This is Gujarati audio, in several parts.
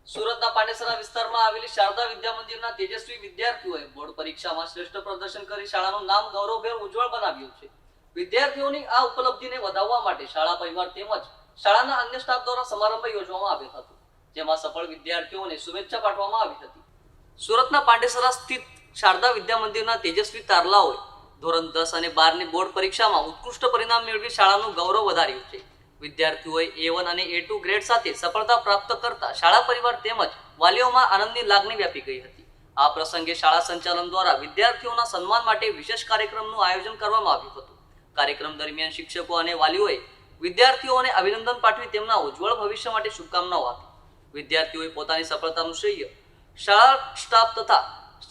સુરતના પાંડેસરા વિસ્તારમાં આવેલી શારદા વિદ્યા મંદિરના તેજસ્વી વિદ્યાર્થીઓએ બોર્ડ પરીક્ષામાં શ્રેષ્ઠ પ્રદર્શન કરી શાળાનું નામ ગૌરવભેર ઉજ્જવળ બનાવ્યું છે. વિદ્યાર્થીઓની આ ઉપલબ્ધિને વધાવવા માટે શાળા પરિવાર તેમજ શાળાના અન્ય સ્ટાફ દ્વારા સમારંભ યોજવામાં આવ્યો હતો, જેમાં સફળ વિદ્યાર્થીઓને શુભેચ્છા પાઠવવામાં આવી હતી. સુરતના પાંડેસરા સ્થિત શારદા વિદ્યા મંદિરના તેજસ્વી તારલાઓએ ધોરણ 10 અને 12 ની બોર્ડ પરીક્ષામાં ઉત્કૃષ્ટ પરિણામ મેળવી શાળાનું ગૌરવ વધાર્યું છે. વિદ્યાર્થીઓએ A1 અને A2 ગ્રેડ સાથે સફળતા પ્રાપ્ત કરતા શાળા પરિવાર તેમજ વાલીઓમાં આનંદની લાગણી વ્યાપી ગઈ હતી. આ પ્રસંગે શાળા સંચાલન દ્વારા વિદ્યાર્થીઓના સન્માન માટે વિશેષ કાર્યક્રમનું આયોજન કરવામાં આવ્યું હતું. કાર્યક્રમ દરમિયાન શિક્ષકો અને વાલીઓએ વિદ્યાર્થીઓને અભિનંદન પાઠવી તેમના ઉજ્જવળ ભવિષ્ય માટે શુભકામનાઓ આપી. વિદ્યાર્થીઓએ પોતાની સફળતાનું શ્રેય શાળા સ્ટાફ તથા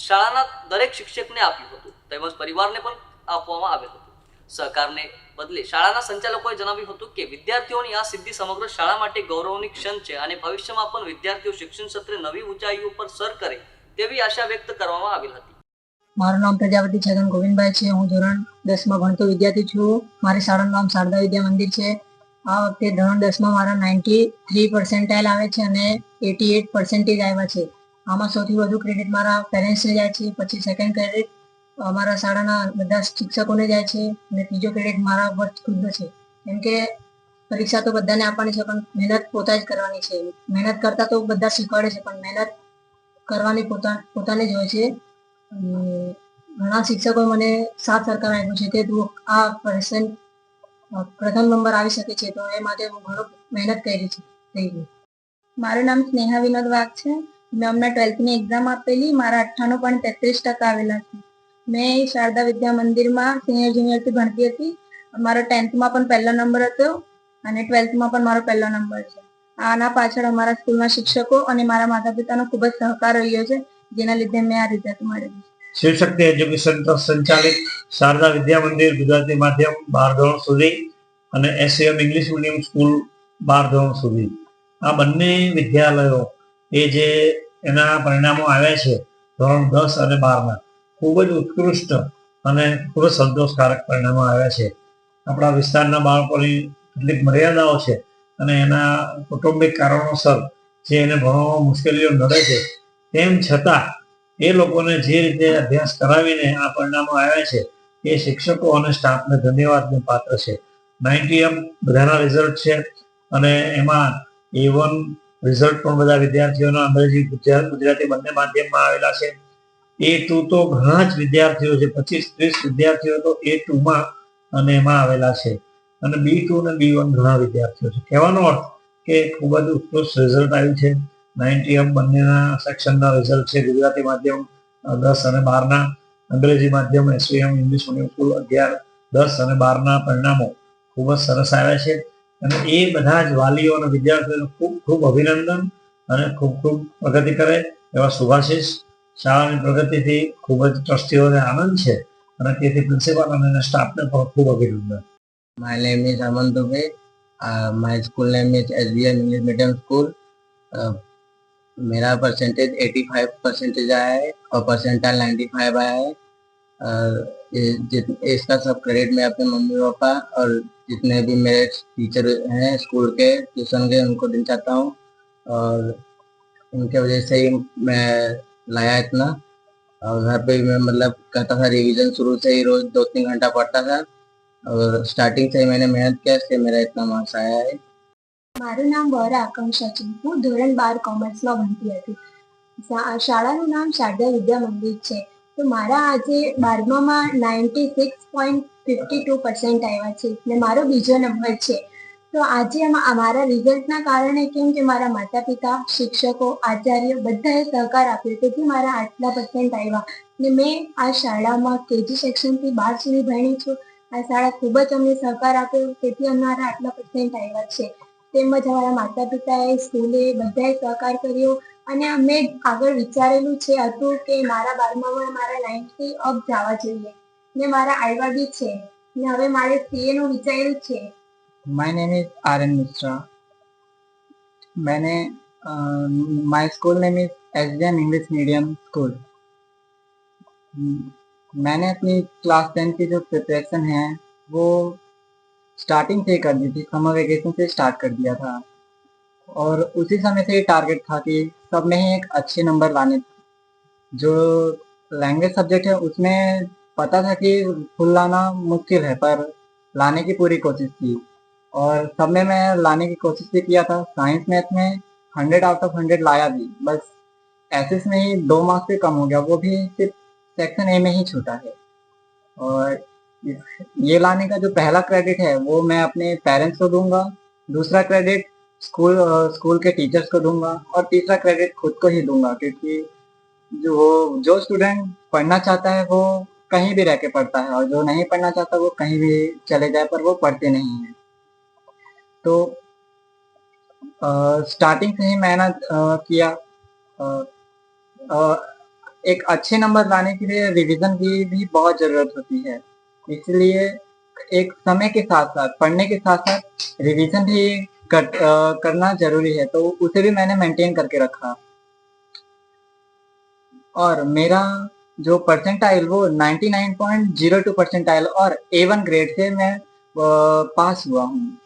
શાળાના દરેક શિક્ષકને આપ્યું હતું તેમજ પરિવારને પણ આપવામાં આવ્યું હતું. સહકારને બદલે શાળાના સંચાલકોએ જણાવ્યું હતું કે વિદ્યાર્થીઓની આ સિદ્ધિ સમગ્ર શાળા માટે ગૌરવની ક્ષણ છે અને ભવિષ્યમાં પણ વિદ્યાર્થીઓ શિક્ષણ ક્ષેત્રે નવી ઊંચાઈઓ પર સર કરે તેવી આશા વ્યક્ત કરવામાં આવી હતી. મારું નામ પ્રજાપતિ છગન ગોવિંદભાઈ છે. હું ધોરણ 10 માં ભણતો વિદ્યાર્થી છું. મારી શાળાનું નામ શારદા વિદ્યા મંદિર છે. આ વખતે ધોરણ 10 માં મારા 93% આવે છે અને 88% આવ્યા છે. આમાં સૌથી વધુ ક્રેડિટ મારા પેરેન્ટ્સને જાય છે, પછી સેકન્ડ ક્રેડિટ અમારા શાળાના બધા શિક્ષકોને જાય છે અને ત્રીજો ક્રેડિટ મારા પર ખુદનો છે. કેમ કે પરીક્ષા તો બધાને આપવાની છે પણ મહેનત પોતા જ કરવાની છે. મહેનત કરતા તો બધા શીખવાડે છે પણ મહેનત કરવાની પોતાને જ હોય છે. ઘણા શિક્ષકો મને સાથ સહકાર આપ્યો છે કે તું આ પ્રથમ નંબર આવી શકે છે, તો એ માટે હું ઘણું મહેનત કરી છે. થઈ ગઈ. મારું નામ સ્નેહા વિનોદ વાઘ છે. મેં હમણાં 12th ની એક્ઝામ આપેલી. મારા 98.33% આવેલા છે. મેં શારદા વિદ્યા મંદિરમાં સિનિયર જુનિયરથી ભણતી હતી. મારો 10th માં પણ પહેલો નંબર હતો અને 12th માં પણ મારો પહેલો નંબર છે. આના પાછળ અમારા સ્કૂલના શિક્ષકો અને મારા માતા પિતાનો ખૂબ જ સહકાર રહ્યો છે, જેના લીધે મેં આ રિઝલ્ટ મેળવ્યું. શિવશક્તિ એજ્યુકેશન ટ્રસ્ટ સંચાલિત શારદા વિદ્યા મંદિર ગુજરાતી માધ્યમ 12 ધોરણ સુધી અને SCM ઇંગ્લિશ મીડિયમ સ્કૂલ 12 ધોરણ સુધી, આ બંને વિદ્યાલયો એ જે એના પરિણામો આવ્યા છે ધોરણ 10 અને 12ના, ખૂબ જ ઉત્કૃષ્ટ અને ખૂબ જ સંતોષકારક પરિણામો આવ્યા છે. આપણા વિસ્તારના બાળકોની કેટલીક મર્યાદાઓ છે અને એના કૌટુંબિક કારણોસર જે એને ભણવામાં મુશ્કેલીઓ નડે છે, તેમ છતાં એ લોકોને જે રીતે અભ્યાસ કરાવીને આ પરિણામો આવ્યા છે એ શિક્ષકો અને સ્ટાફને ધન્યવાદને પાત્ર છે. 90 બધાના રિઝલ્ટ છે અને એમાં A1 રિઝલ્ટ પણ બધા વિદ્યાર્થીઓના અંગ્રેજી ગુજરાતી બંને માધ્યમમાં આવેલા છે. A2 તો ઘણા જ વિદ્યાર્થીઓ છે, 25-30 વિદ્યાર્થીઓ તો A2માં અને એમાં આવેલા છે અને B2 અને B1 ઘણા વિદ્યાર્થીઓ છે. કહેવાનો અર્થ કે ખૂબ જ ઉત્કૃષ્ટ રિઝલ્ટ આવ્યું છે. 90 બંનેના સેક્શનના રિઝલ્ટ છે. ગુજરાતી માધ્યમ 10 અને 12ના, અંગ્રેજી માધ્યમ SCM ઇંગ્લિશ મીડિયમ સ્કૂલ 11, 10 અને 12ના પરિણામો ખૂબ જ સરસ આવ્યા છે અને એ બધા જ વાલીઓ અને વિદ્યાર્થીઓને ખૂબ ખૂબ અભિનંદન અને ખૂબ ખૂબ પ્રગતિ કરે એવા શુભાશીષ. શાળાની પ્રગતિથી ખૂબ જ ટ્રસ્ટીઓને આનંદ છે અને તેથી પ્રિન્સિપાલ અને સ્ટાફને પણ ખૂબ અભિનંદન. My name is Aman Dubey. My school name is SBM English Medium School. मेरा परसेंटेज 85% आया है और परसेंटाइल 95 आया है. इसका सब क्रेडिट मैं अपने मम्मी पापा और जितने भी मेरे टीचर हैं स्कूल के, ट्यूशन के, उनको देना चाहता हूँ और उनके वजह से ही मैं लाया इतना. और घर पे मैं मतलब करता था रिवीजन, शुरू से ही रोज 2-3 घंटा पढ़ता था और स्टार्टिंग से ही मैंने मेहनत किया, इसलिए मेरा इतना मार्क्स आया है. મારું નામ વરા આકાંક્ષા છે. હું ધોરણ 12 કોમર્સમાં ભણતી હતી. શાળાનું નામ શારદા વિદ્યા મંદિર છે. તો મારા આજે 12મામાં 96.52% આવ્યા છે ને મારો બીજો નંબર છે. તો આજે અમારા રિઝલ્ટના કારણે, કેમ કે મારા માતા પિતા, શિક્ષકો, આચાર્ય બધાએ સહકાર આપ્યો, તેથી મારા આટલા પર્સન્ટ આવ્યા ને મેં આ શાળામાં KG સેક્શનથી 12 સુધી ભણી છું. આ શાળા ખૂબ જ અમને સહકાર આપ્યો, તેથી અમારા આટલા પર્સન્ટ આવ્યા છે. તેમજ અમારા માતા પિતાએ, સ્કૂલે બધાએ સહકાર કર્યો અને અમે આગળ વિચારેલું હતું કે મારા 12મામાં મારા 90 અપ જવા જોઈએ ને મારા આવ્યા બી છે ને હવે મારે CA નું વિચાર્યું છે. My name is RN Mishra. My school name is SBM English Medium School. मैंने अपनी क्लास 10 की जो प्रिपरेशन है वो स्टार्टिंग से ही कर दी थी. समर वेकेशन से स्टार्ट कर दिया था और उसी समय से ही टारगेट था कि सब में ही एक अच्छे नंबर लाने थे। जो लैंग्वेज सब्जेक्ट है उसमें पता था कि फुल लाना मुश्किल है, पर लाने की पूरी कोशिश की और सब में मैं लाने की कोशिश भी किया था। साइंस मैथ में 100 आउट ऑफ 100 लाया भी, बस एसएस में ही 2 मार्क्स से कम हो गया, वो भी सिर्फ सेक्शन ए में ही छूटा है। और ये लाने का जो पहला क्रेडिट है वो मैं अपने पेरेंट्स को दूंगा, दूसरा क्रेडिट स्कूल के टीचर्स को दूंगा और तीसरा क्रेडिट खुद को ही दूंगा, क्योंकि जो स्टूडेंट पढ़ना चाहता है वो कहीं भी रह के पढ़ता है और जो नहीं पढ़ना चाहता वो कहीं भी चले जाए पर वो पढ़ते नहीं है। तो स्टार्टिंग से ही मेहनत किया। अ, अ, एक अच्छे नंबर लाने के लिए रिवीजन की भी बहुत जरूरत होती है, इसलिए एक समय के साथ साथ पढ़ने के साथ साथ रिवीजन भी करना जरूरी है, तो उसे भी मैंने मेंटेन करके रखा। और मेरा जो परसेंटाइल वो 99.02 परसेंटाइल और A1 ग्रेड से मैं पास हुआ हूँ।